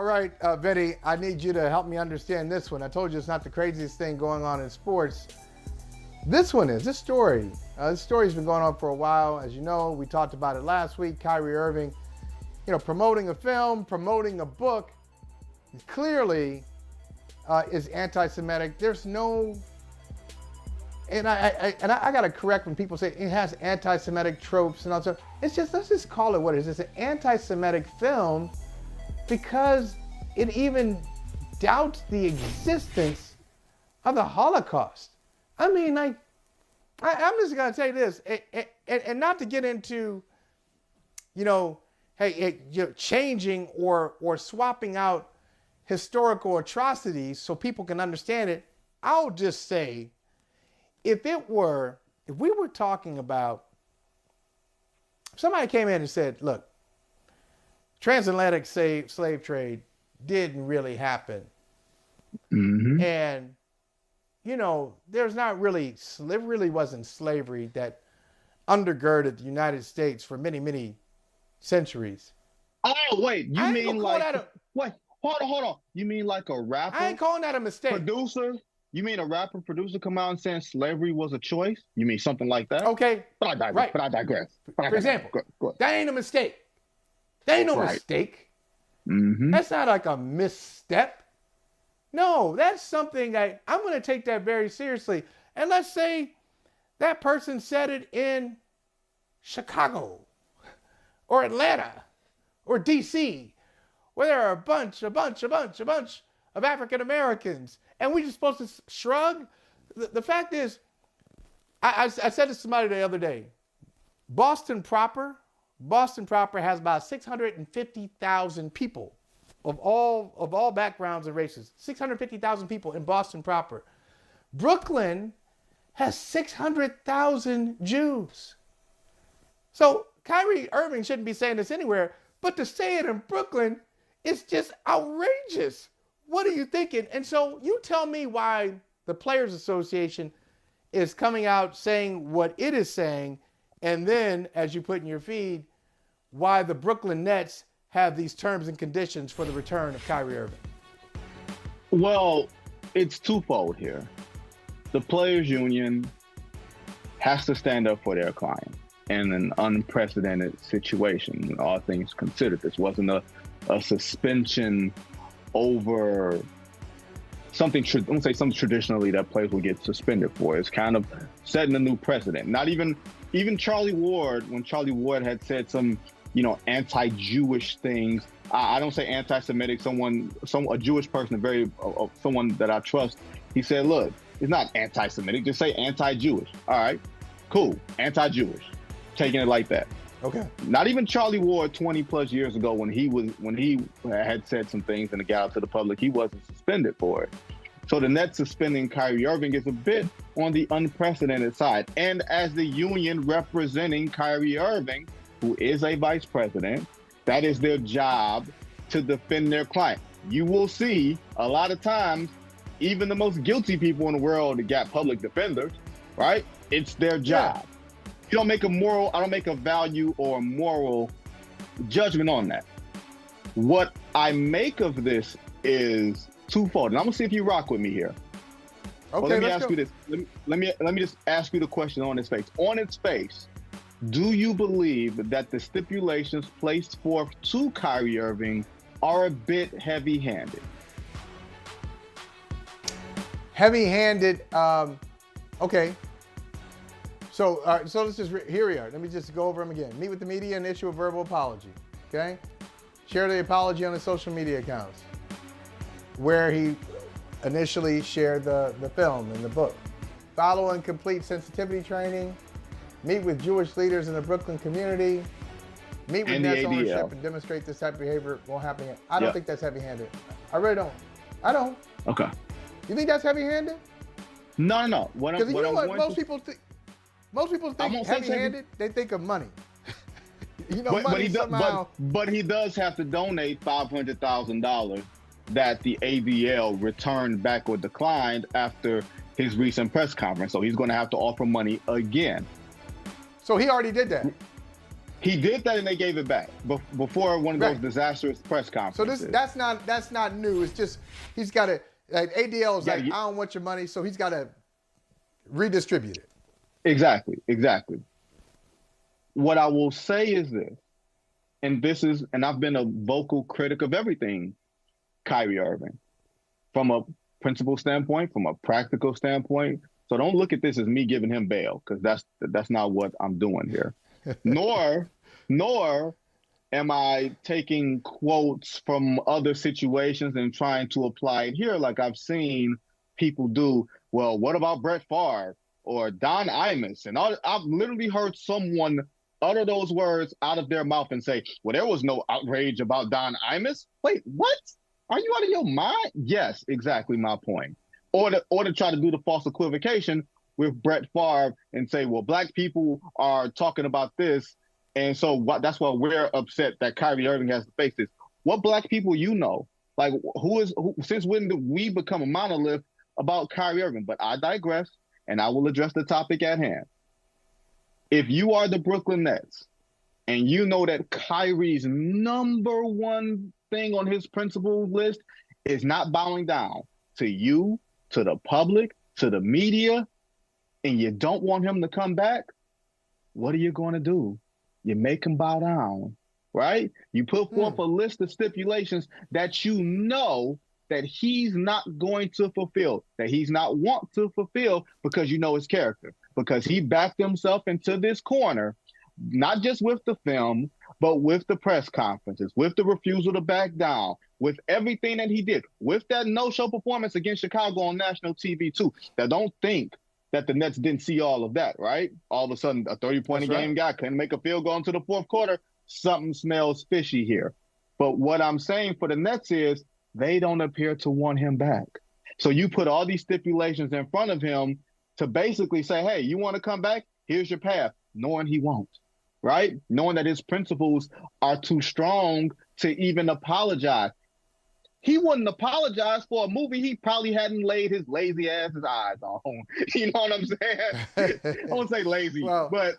right, Vinny, I need you to help me understand this one. I told you it's not the craziest thing going on in sports. This one is, this story's been going on for a while. As you know, we talked about it last week. Kyrie Irving, promoting a film, promoting a book, clearly is anti-Semitic. There's no, and I got to correct when people say it has anti-Semitic tropes and all that. It's just, let's just call it what it is. It's an anti-Semitic film because it even doubts the existence of the Holocaust. I mean, I'm just going to say this, and not to get into, changing or swapping out historical atrocities so people can understand it. I'll just say, if we were talking about, somebody came in and said, look, transatlantic slave trade didn't really happen. Mm-hmm. And, there's not really, there really wasn't slavery that undergirded the United States for many, many centuries. Oh, wait, you mean like, wait, hold on. You mean like a rapper? I ain't calling that a mistake. Producer? You mean a rapper producer come out and saying slavery was a choice? You mean something like that? Okay. But I digress. For example, go that ain't a mistake. That ain't no mistake. Mm-hmm. That's not like a misstep. No, that's something I'm going to take that very seriously. And let's say that person said it in Chicago or Atlanta or DC, where there are a bunch of African Americans, and we're just supposed to shrug. The fact is, I said this to somebody the other day. Boston proper has about 650,000 people of all backgrounds and races. 650,000 people in Boston proper. Brooklyn has 600,000 Jews. So Kyrie Irving shouldn't be saying this anywhere, but to say it in Brooklyn is just outrageous. What are you thinking? And so you tell me why the Players Association is coming out saying what it is saying, and then, as you put in your feed, why the Brooklyn Nets have these terms and conditions for the return of Kyrie Irving. Well, it's twofold here. The Players Union has to stand up for their client in an unprecedented situation, all things considered. This wasn't a suspension over something traditionally that players will get suspended for. It's kind of setting a new precedent. Not even Charlie Ward, when Charlie Ward had said some anti-Jewish things. I don't say anti-Semitic. A Jewish person, someone that I trust, he said, look, it's not anti-Semitic, just say anti-Jewish. All right, cool, anti-Jewish. Taking it like that. Okay. Not even Charlie Ward 20 plus years ago when he had said some things and it got out to the public, he wasn't suspended for it. So the Nets suspending Kyrie Irving is a bit on the unprecedented side. And as the union representing Kyrie Irving, who is a vice president, that is their job to defend their client. You will see a lot of times, even the most guilty people in the world got public defenders, right? It's their job. Yeah. I don't make a value or a moral judgment on that. What I make of this is twofold, and I'm gonna see if you rock with me here. Okay, let me ask you this. Let me just ask you the question on its face. On its face, do you believe that the stipulations placed forth to Kyrie Irving are a bit heavy-handed? Heavy-handed. Okay. So let's just here we are. Let me just go over them again. Meet with the media and issue a verbal apology. Okay. Share the apology on his social media accounts, where he initially shared the film and the book. Follow and complete sensitivity training. Meet with Jewish leaders in the Brooklyn community. Meet with Nets ownership and demonstrate this type of behavior won't happen. I don't think that's heavy-handed. I really don't. I don't. Okay. You think that's heavy-handed? No. Because most people think heavy-handed, they think of money. But he does have to donate $500,000 that the ABL returned back or declined after his recent press conference. So he's going to have to offer money again. So he already did that. He did that and they gave it back before one of those disastrous press So conferences. that's not new. It's just he's got to like ADL is like, I don't want your money, so he's got to redistribute it. Exactly. What I will say is this, and I've been a vocal critic of everything Kyrie Irving, from a principle standpoint, from a practical standpoint. So don't look at this as me giving him bail, because that's not what I'm doing here. Nor am I taking quotes from other situations and trying to apply it here like I've seen people do. Well, what about Brett Favre or Don Imus? And I've literally heard someone utter those words out of their mouth and say, well, there was no outrage about Don Imus. Wait, what? Are you out of your mind? Yes, exactly my point. Or to try to do the false equivocation with Brett Favre and say, well, black people are talking about this, and so that's why we're upset that Kyrie Irving has to face this. What black people you know? Like, who since when did we become a monolith about Kyrie Irving? But I digress, and I will address the topic at hand. If you are the Brooklyn Nets and you know that Kyrie's number one thing on his principle list is not bowing down to you, to the public, to the media, and you don't want him to come back, what are you going to do? You make him bow down, right? You put forth a list of stipulations that you know that he's not going to fulfill, that he's not want to fulfill, because you know his character, because he backed himself into this corner, not just with the film, but with the press conferences, with the refusal to back down, with everything that he did, with that no-show performance against Chicago on national TV too. Now, don't think that the Nets didn't see all of that, right? All of a sudden, a 30-point-a-game guy couldn't make a field goal into the fourth quarter. Something smells fishy here. But what I'm saying for the Nets is they don't appear to want him back. So you put all these stipulations in front of him to basically say, hey, you want to come back? Here's your path, knowing he won't, right? Knowing that his principles are too strong to even apologize. He wouldn't apologize for a movie he probably hadn't laid his lazy ass's eyes on. You know what I'm saying? I won't say lazy, but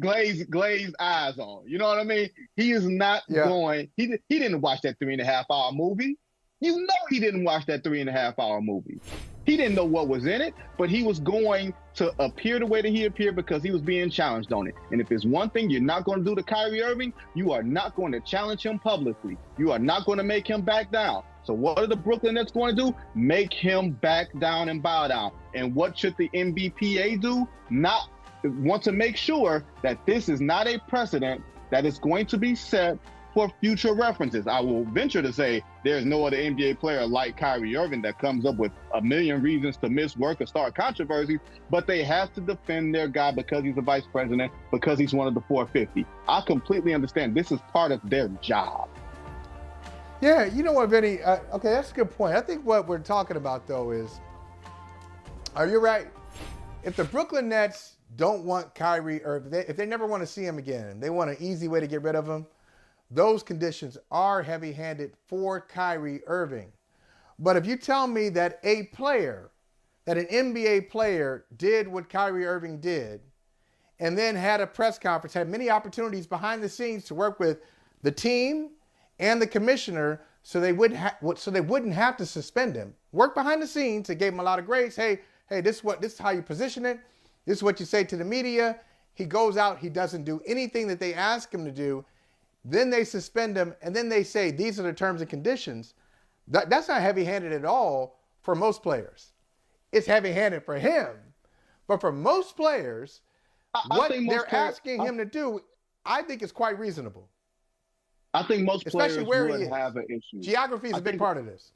glazed eyes on. You know what I mean? He is not going. He didn't watch that 3.5-hour movie. You know he didn't watch that 3.5-hour movie. He didn't know what was in it, but he was going to appear the way that he appeared because he was being challenged on it. And if there's one thing you're not going to do to Kyrie Irving, you are not going to challenge him publicly. You are not going to make him back down. So what are the Brooklyn Nets going to do? Make him back down and bow down. And what should the NBPA do? Not want to make sure that this is not a precedent that is going to be set for future references. I will venture to say there's no other NBA player like Kyrie Irving that comes up with a million reasons to miss work or start controversies, but they have to defend their guy because he's the vice president, because he's one of the 450. I completely understand. This is part of their job. Yeah, you know what, Vinny? Okay, that's a good point. I think what we're talking about, though, is, are you right? If the Brooklyn Nets don't want Kyrie, or if they never want to see him again, they want an easy way to get rid of him, those conditions are heavy-handed for Kyrie Irving. But if you tell me that an NBA player did what Kyrie Irving did, and then had a press conference, had many opportunities behind the scenes to work with the team and the commissioner so they wouldn't have to suspend him, work behind the scenes, it gave him a lot of grace. Hey, this is how you position it. This is what you say to the media. He goes out, he doesn't do anything that they ask him to do. Then they suspend him, and then they say, these are the terms and conditions. That's not heavy-handed at all for most players. It's heavy-handed for him. But for most players, what they're asking him to do, I think is quite reasonable. I think most players would have an issue. Geography is a big part of this.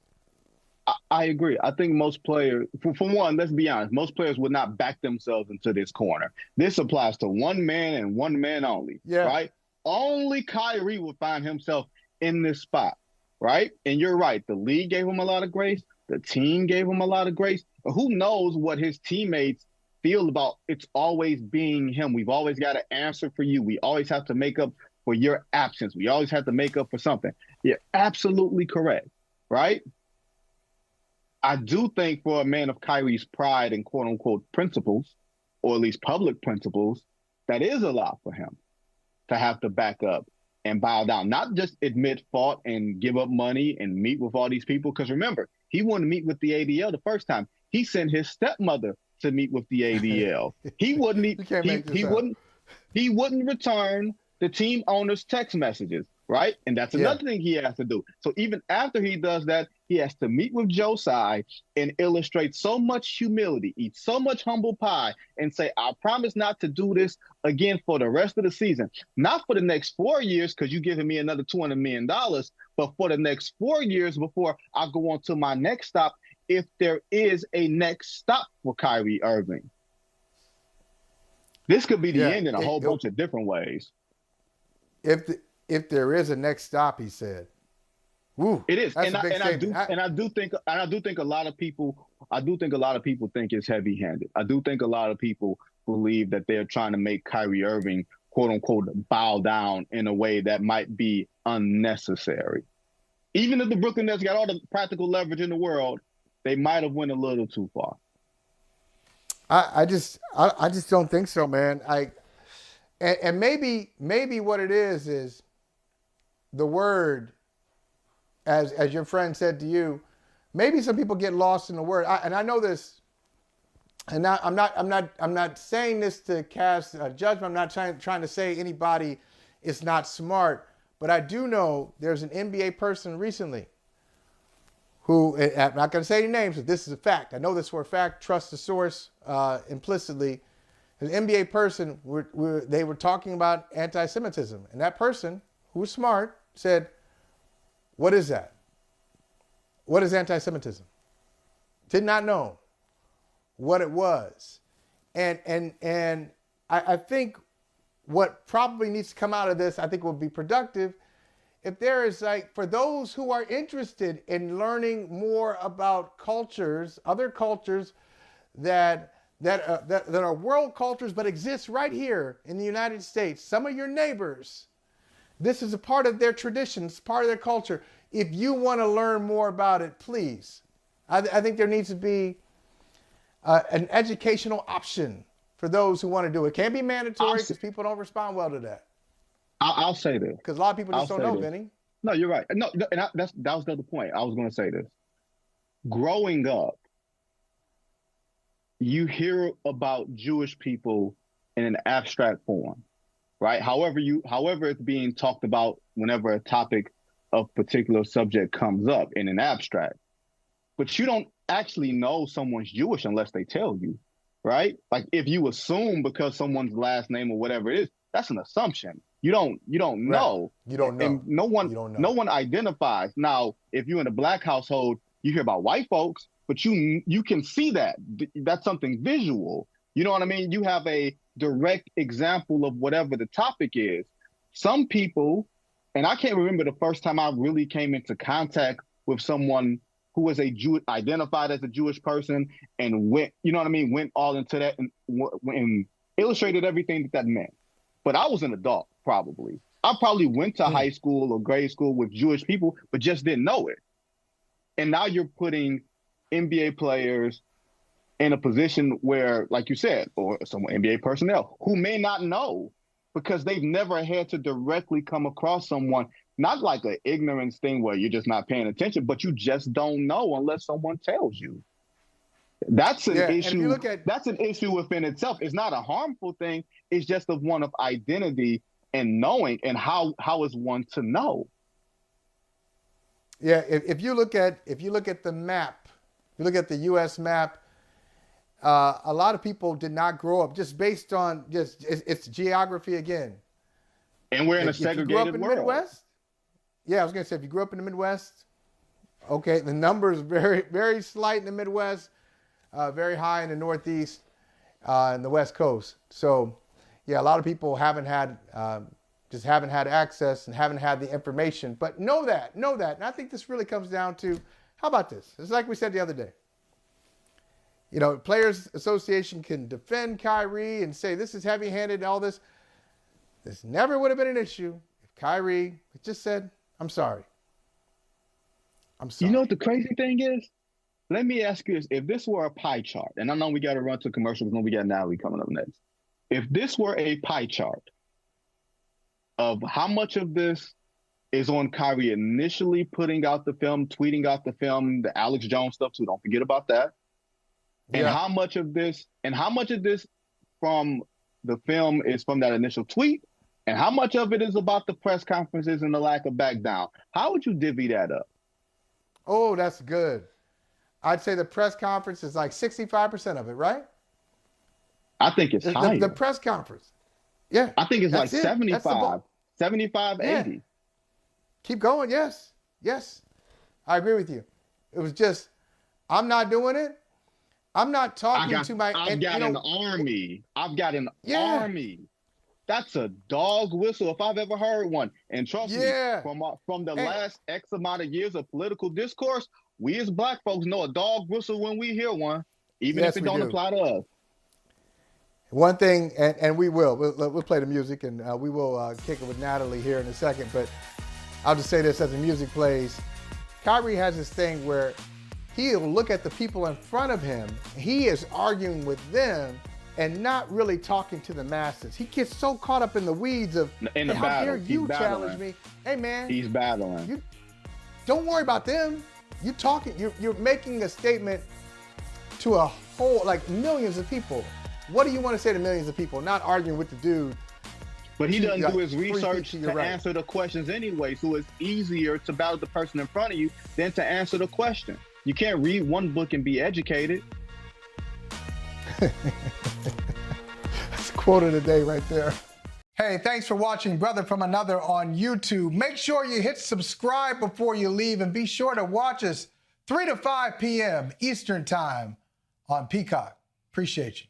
I agree. I think most players, for one, let's be honest, most players would not back themselves into this corner. This applies to one man and one man only, right? Only Kyrie would find himself in this spot, right? And you're right. The league gave him a lot of grace. The team gave him a lot of grace. But who knows what his teammates feel about it's always being him. We've always got to answer for you. We always have to make up for your absence. We always have to make up for something. You're absolutely correct, right? I do think for a man of Kyrie's pride and quote-unquote principles, or at least public principles, that is a lot for him. to have to back up and bow down, not just admit fault and give up money and meet with all these people. Because remember, he wouldn't meet with the ADL the first time. He sent his stepmother to meet with the ADL. He wouldn't You can't make this up. he wouldn't return the team owner's text messages, right? And that's another thing he has to do. So even after he does that, he has to meet with Joe Tsai and illustrate so much humility, eat so much humble pie, and say, I promise not to do this again for the rest of the season. Not for the next 4 years, because you're giving me another $200 million, but for the next 4 years before I go on to my next stop, if there is a next stop for Kyrie Irving. This could be the end in a whole bunch of different ways. If there is a next stop, he said. Woo, it is, and I do think a lot of people think it's heavy-handed. I do think a lot of people believe that they're trying to make Kyrie Irving, quote unquote, bow down in a way that might be unnecessary. Even if the Brooklyn Nets got all the practical leverage in the world, they might have went a little too far. I just don't think so, man. And maybe what it is the word, as your friend said to you, maybe some people get lost in the word. And I know this, and I'm not saying this to cast a judgment. I'm not trying to say anybody is not smart, but I do know there's an NBA person recently who, I'm not going to say any names, but this is a fact. I know this for a fact. Trust the source implicitly. An NBA person, they were talking about anti-Semitism. And that person, who was smart, said, what is that? What is anti-Semitism? Did not know what it was. And I think what probably needs to come out of this, I think will be productive, if there is, like, for those who are interested in learning more about cultures, other cultures that are world cultures but exist right here in the United States, some of your neighbors, this is a part of their traditions, part of their culture. If you want to learn more about it, please. I think there needs to be an educational option for those who want to do it. It can't be mandatory because people don't respond well to that. I'll say this. Because a lot of people just don't know, Vinny. No, you're right. No, and that was the other point. I was going to say this. Growing up, you hear about Jewish people in an abstract form, right? However it's being talked about whenever a topic of particular subject comes up in an abstract. But you don't actually know someone's Jewish unless they tell you, right? Like if you assume because someone's last name or whatever it is, that's an assumption. You don't know. You don't know. And no one identifies. Now, if you're in a black household, you hear about white folks, but you can see that. That's something visual. You know what I mean? You have a direct example of whatever the topic is. Some people, and I can't remember the first time I really came into contact with someone who was identified as a Jewish person and went all into that and illustrated everything that meant. But I was an adult, probably. I probably went to high school or grade school with Jewish people, but just didn't know it. And now you're putting NBA players in a position where, like you said, or some NBA personnel who may not know because they've never had to directly come across someone, not like an ignorance thing where you're just not paying attention, but you just don't know unless someone tells you. That's an issue. That's an issue within itself. It's not a harmful thing. It's just one of identity and knowing, and how is one to know? Yeah, if you look at the map, if you look at the U.S. map, a lot of people did not grow up just based on it's geography again. And we're in a segregated world. Midwest, I was going to say, if you grew up in the Midwest, okay, the numbers very, very slight in the Midwest, very high in the Northeast, and the West Coast. So, yeah, a lot of people haven't had access and haven't had the information. But know that. And I think this really comes down to, how about this? It's like we said the other day. You know, Players Association can defend Kyrie and say this is heavy-handed and all this. This never would have been an issue if Kyrie just said, I'm sorry. I'm sorry. You know what the crazy thing is? Let me ask you this. If this were a pie chart, and I know we got to run to commercials, and we got Natalie coming up next. If this were a pie chart, of how much of this is on Kyrie initially putting out the film, tweeting out the film, the Alex Jones stuff too. Don't forget about that. And Yeah. how much of this from the film is from that initial tweet, and how much of it is about the press conferences and the lack of back down? How would you divvy that up? Oh, that's good. I'd say the press conference is like 65% of it, right? I think it's higher. The press conference. Yeah. I think it's like it. 75, 80. Yeah. Keep going. Yes. Yes. I agree with you. It was just, I'm not doing it. I'm not talking to my. I've got an army. That's a dog whistle if I've ever heard one. And trust me, from the last X amount of years of political discourse, we as Black folks know a dog whistle when we hear one, even if it don't apply to us. One thing, and we'll play the music, and we will kick it with Natalie here in a second. But I'll just say this as the music plays. Kyrie has this thing where he'll look at the people in front of him. He is arguing with them and not really talking to the masses. He gets so caught up in the weeds of, in the how battle. dare you challenge me? Hey, man. He's battling. Don't worry about them. You're talking. You're making a statement to a whole, like millions of people. What do you want to say to millions of people? Not arguing with the dude. But he doesn't do his research to answer the questions anyway, so it's easier to battle the person in front of you than to answer the question. You can't read one book and be educated. That's a quote of the day right there. Hey, thanks for watching Brother from Another on YouTube. Make sure you hit subscribe before you leave, and be sure to watch us 3 to 5 p.m. Eastern Time on Peacock. Appreciate you.